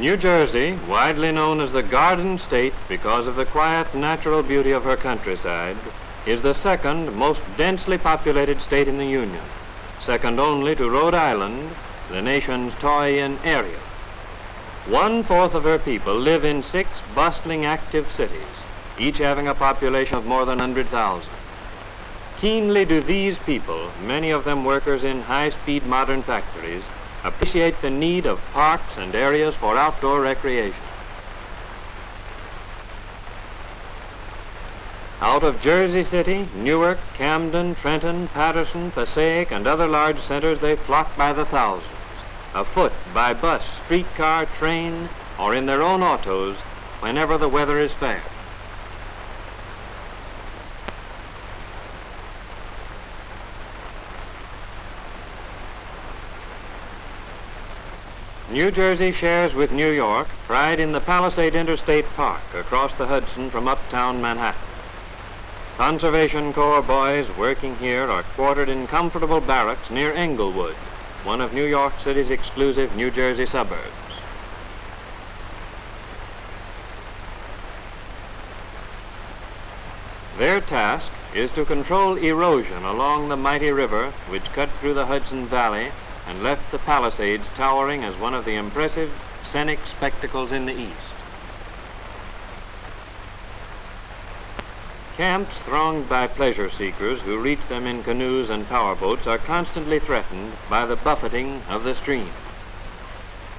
New Jersey, widely known as the Garden State because of the quiet natural beauty of her countryside, is the second most densely populated state in the Union, second only to Rhode Island, the nation's toy in area. 1/4 of her people live in 6 bustling active cities, each having a population of more than 100,000. Keenly do these people, many of them workers in high-speed modern factories, appreciate the need of parks and areas for outdoor recreation. Out of Jersey City, Newark, Camden, Trenton, Patterson, Passaic, and other large centers, they flock by the thousands, afoot, by bus, streetcar, train, or in their own autos, whenever the weather is fair. New Jersey shares with New York pride in the Palisades Interstate Park across the Hudson from uptown Manhattan. Conservation Corps boys working here are quartered in comfortable barracks near Englewood, one of New York City's exclusive New Jersey suburbs. Their task is to control erosion along the mighty river which cut through the Hudson Valley and left the Palisades towering as one of the impressive scenic spectacles in the east. Camps thronged by pleasure seekers who reach them in canoes and powerboats are constantly threatened by the buffeting of the stream.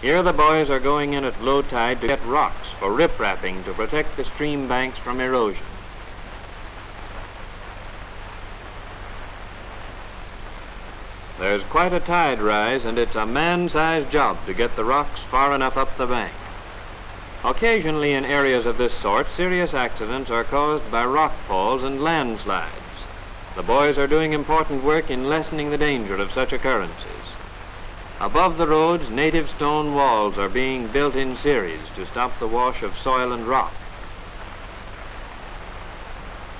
Here the boys are going in at low tide to get rocks for riprapping to protect the stream banks from erosion. There's quite a tide rise, and it's a man-sized job to get the rocks far enough up the bank. Occasionally in areas of this sort, serious accidents are caused by rock falls and landslides. The boys are doing important work in lessening the danger of such occurrences. Above the roads, native stone walls are being built in series to stop the wash of soil and rock.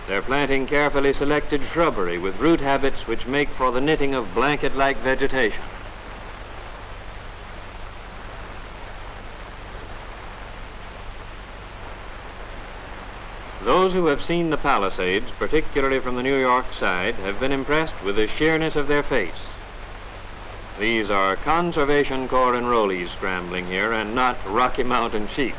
They're planting carefully selected shrubbery with root habits which make for the knitting of blanket-like vegetation. Those who have seen the Palisades, particularly from the New York side, have been impressed with the sheerness of their face. These are Conservation Corps enrollees scrambling here and not Rocky Mountain sheep.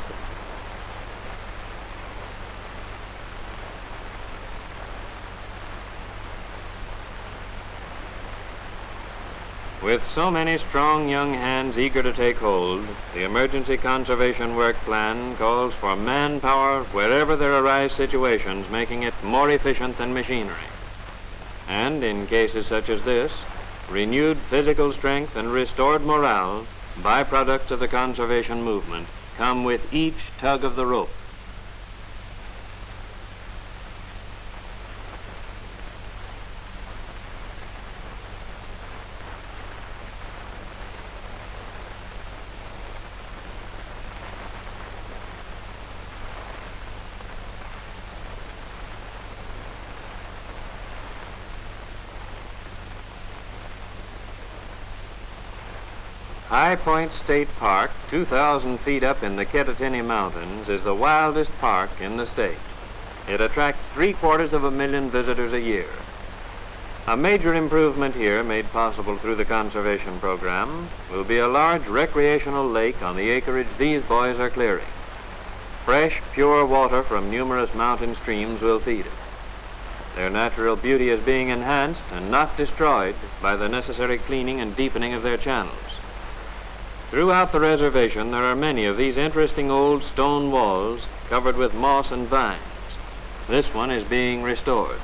With so many strong young hands eager to take hold, the emergency conservation work plan calls for manpower wherever there arise situations, making it more efficient than machinery. And in cases such as this, renewed physical strength and restored morale, byproducts of the conservation movement, come with each tug of the rope. High Point State Park, 2,000 feet up in the Kittatinny Mountains, is the wildest park in the state. It attracts 750,000 visitors a year. A major improvement here, made possible through the conservation program, will be a large recreational lake on the acreage these boys are clearing. Fresh, pure water from numerous mountain streams will feed it. Their natural beauty is being enhanced and not destroyed by the necessary cleaning and deepening of their channels. Throughout the reservation, there are many of these interesting old stone walls covered with moss and vines. This one is being restored.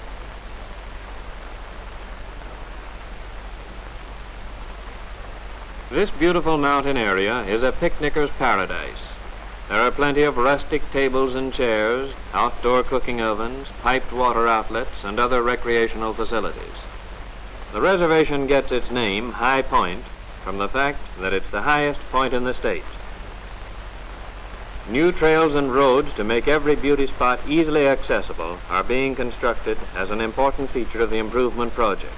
This beautiful mountain area is a picnicker's paradise. There are plenty of rustic tables and chairs, outdoor cooking ovens, piped water outlets, and other recreational facilities. The reservation gets its name, High Point, from the fact that it's the highest point in the state. New trails and roads to make every beauty spot easily accessible are being constructed as an important feature of the improvement project.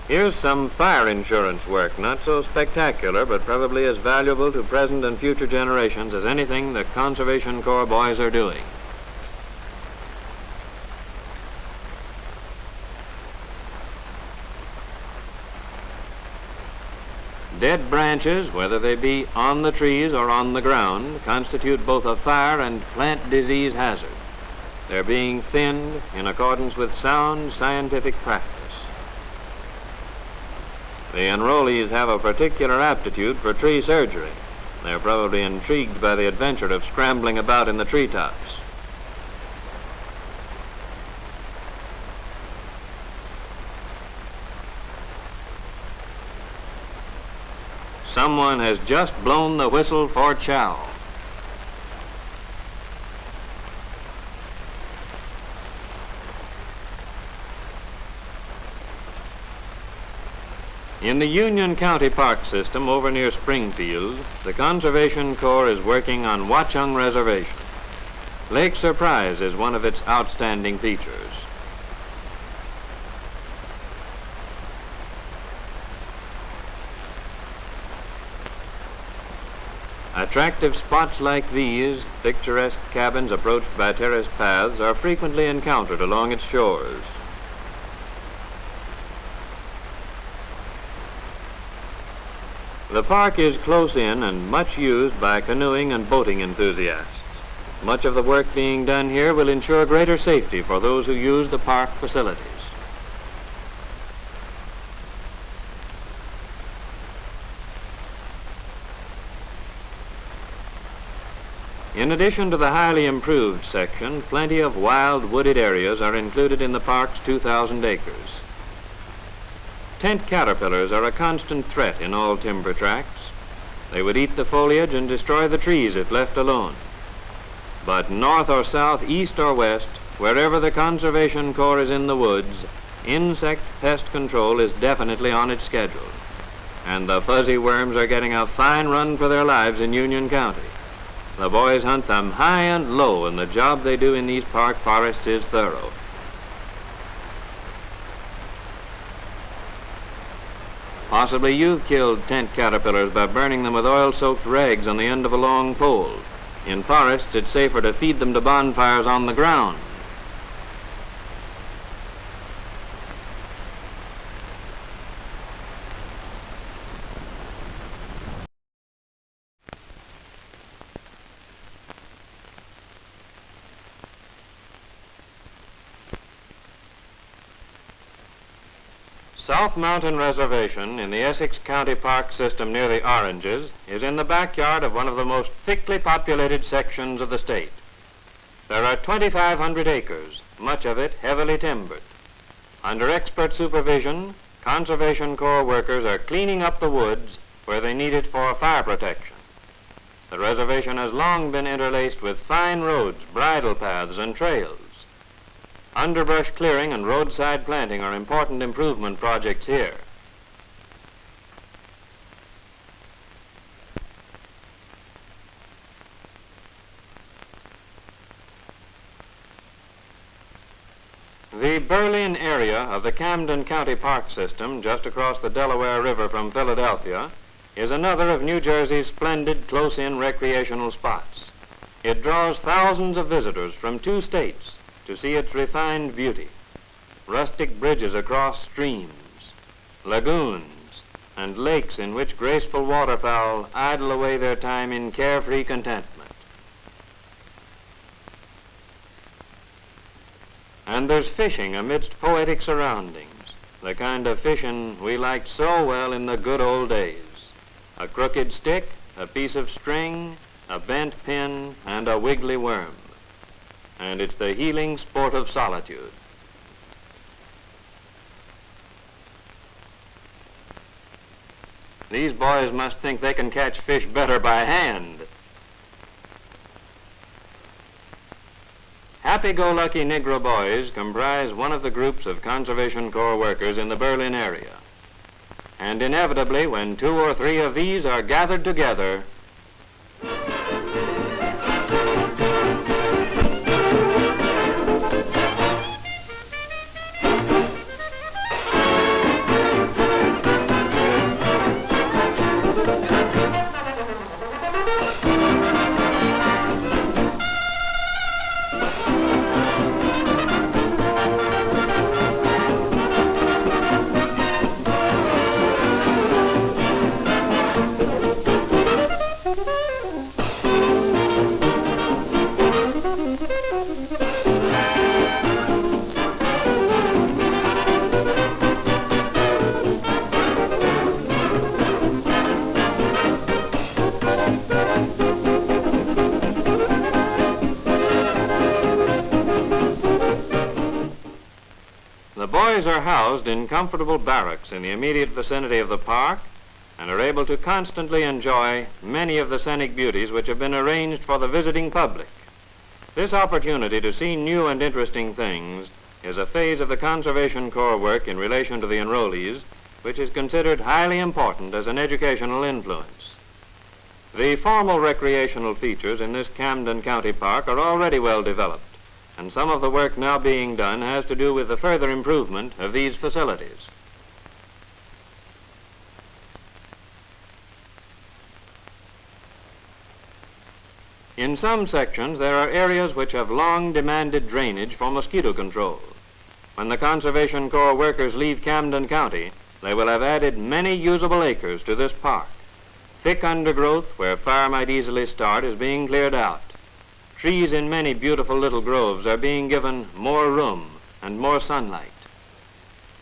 Here's some fire insurance work, not so spectacular, but probably as valuable to present and future generations as anything the Conservation Corps boys are doing. Dead branches, whether they be on the trees or on the ground, constitute both a fire and plant disease hazard. They're being thinned in accordance with sound scientific practice. The enrollees have a particular aptitude for tree surgery. They're probably intrigued by the adventure of scrambling about in the treetops. Someone has just blown the whistle for chow. In the Union County Park system over near Springfield, the Conservation Corps is working on Watchung Reservation. Lake Surprise is one of its outstanding features. Attractive spots like these, picturesque cabins approached by terraced paths, are frequently encountered along its shores. The park is close in and much used by canoeing and boating enthusiasts. Much of the work being done here will ensure greater safety for those who use the park facilities. In addition to the highly improved section, plenty of wild wooded areas are included in the park's 2,000 acres. Tent caterpillars are a constant threat in all timber tracts. They would eat the foliage and destroy the trees if left alone. But north or south, east or west, wherever the Conservation Corps is in the woods, insect pest control is definitely on its schedule. And the fuzzy worms are getting a fine run for their lives in Union County. The boys hunt them high and low, and the job they do in these park forests is thorough. Possibly you've killed tent caterpillars by burning them with oil-soaked rags on the end of a long pole. In forests, it's safer to feed them to bonfires on the ground. South Mountain Reservation in the Essex County Park system near the Oranges is in the backyard of one of the most thickly populated sections of the state. There are 2,500 acres, much of it heavily timbered. Under expert supervision, Conservation Corps workers are cleaning up the woods where they need it for fire protection. The reservation has long been interlaced with fine roads, bridle paths, and trails. Underbrush clearing and roadside planting are important improvement projects here. The Berlin area of the Camden County Park system, just across the Delaware River from Philadelphia, is another of New Jersey's splendid close-in recreational spots. It draws thousands of visitors from 2 states to see its refined beauty. Rustic bridges across streams, lagoons, and lakes in which graceful waterfowl idle away their time in carefree contentment. And there's fishing amidst poetic surroundings, the kind of fishing we liked so well in the good old days. A crooked stick, a piece of string, a bent pin, and a wiggly worm. And it's the healing sport of solitude. These boys must think they can catch fish better by hand. Happy-go-lucky Negro boys comprise one of the groups of Conservation Corps workers in the Berlin area. And inevitably, when 2 or 3 of these are gathered together, boys are housed in comfortable barracks in the immediate vicinity of the park and are able to constantly enjoy many of the scenic beauties which have been arranged for the visiting public. This opportunity to see new and interesting things is a phase of the Conservation Corps work in relation to the enrollees, which is considered highly important as an educational influence. The formal recreational features in this Camden County Park are already well developed, and some of the work now being done has to do with the further improvement of these facilities. In some sections, there are areas which have long demanded drainage for mosquito control. When the Conservation Corps workers leave Camden County, they will have added many usable acres to this park. Thick undergrowth, where fire might easily start, is being cleared out. Trees in many beautiful little groves are being given more room and more sunlight.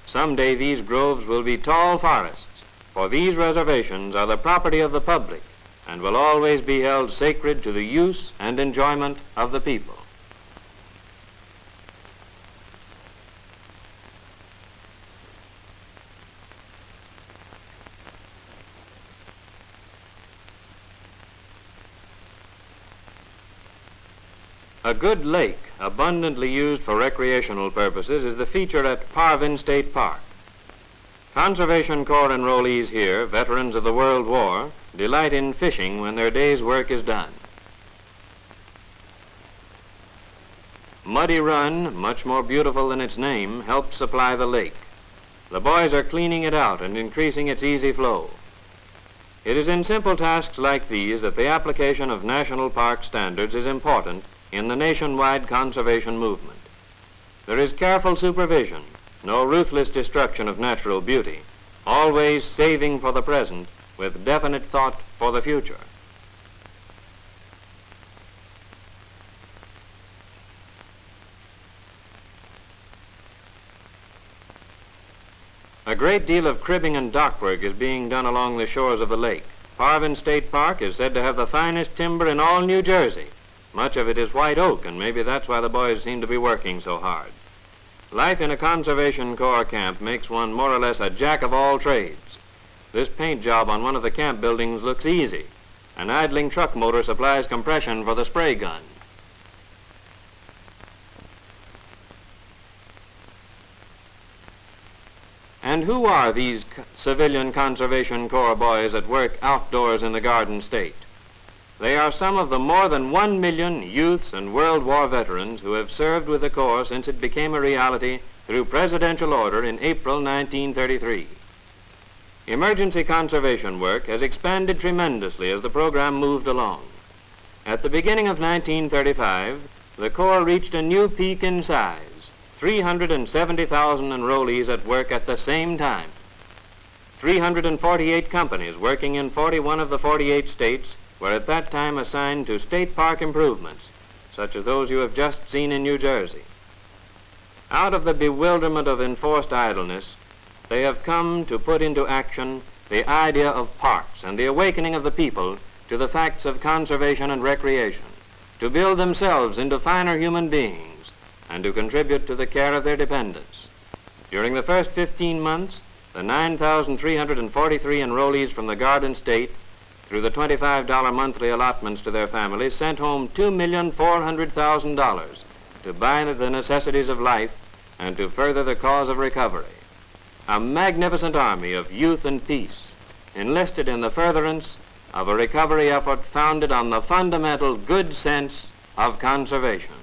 Someday these groves will be tall forests, for these reservations are the property of the public and will always be held sacred to the use and enjoyment of the people. A good lake, abundantly used for recreational purposes, is the feature at Parvin State Park. Conservation Corps enrollees here, veterans of the World War, delight in fishing when their day's work is done. Muddy Run, much more beautiful than its name, helps supply the lake. The boys are cleaning it out and increasing its easy flow. It is in simple tasks like these that the application of national park standards is important in the nationwide conservation movement. There is careful supervision, no ruthless destruction of natural beauty, always saving for the present with definite thought for the future. A great deal of cribbing and dock work is being done along the shores of the lake. Parvin State Park is said to have the finest timber in all New Jersey. Much of it is white oak, and maybe that's why the boys seem to be working so hard. Life in a Conservation Corps camp makes one more or less a jack of all trades. This paint job on one of the camp buildings looks easy. An idling truck motor supplies compression for the spray gun. And who are these civilian Conservation Corps boys at work outdoors in the Garden State? They are some of the more than 1 million youths and World War veterans who have served with the Corps since it became a reality through presidential order in April 1933. Emergency conservation work has expanded tremendously as the program moved along. At the beginning of 1935, the Corps reached a new peak in size, 370,000 enrollees at work at the same time. 348 companies working in 41 of the 48 states were at that time assigned to state park improvements, such as those you have just seen in New Jersey. Out of the bewilderment of enforced idleness, they have come to put into action the idea of parks and the awakening of the people to the facts of conservation and recreation, to build themselves into finer human beings, and to contribute to the care of their dependents. During the first 15 months, the 9,343 enrollees from the Garden State, through the $25 monthly allotments to their families, sent home $2,400,000 to buy the necessities of life and to further the cause of recovery. A magnificent army of youth and peace enlisted in the furtherance of a recovery effort founded on the fundamental good sense of conservation.